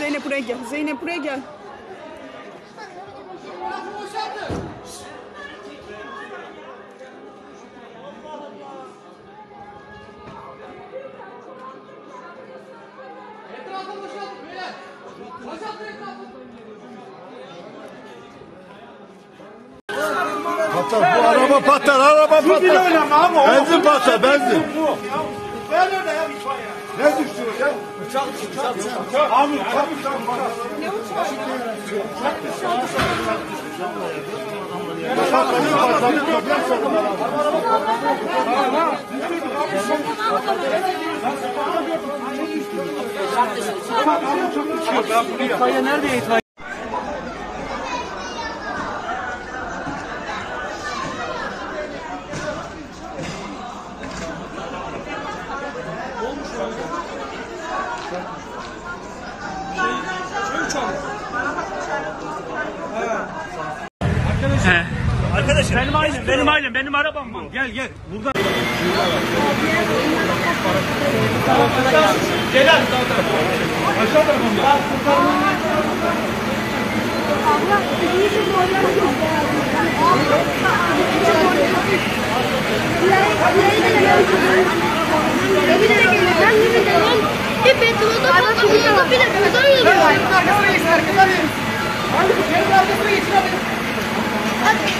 Zeynep buraya gel. Zeynep buraya gel. Patlar, bu araba patlar, araba patlar. Benzin patlar, benzin. Ben orada ya itfaiye. Ne düştü ya? Uçak. Abi uçak. Ne uçağı? İtfaiye nerede itfaiye? Arkadaşım benim arabam bu. Gel buradan. Gel abi. Aşağı tarafım ya. Hadi.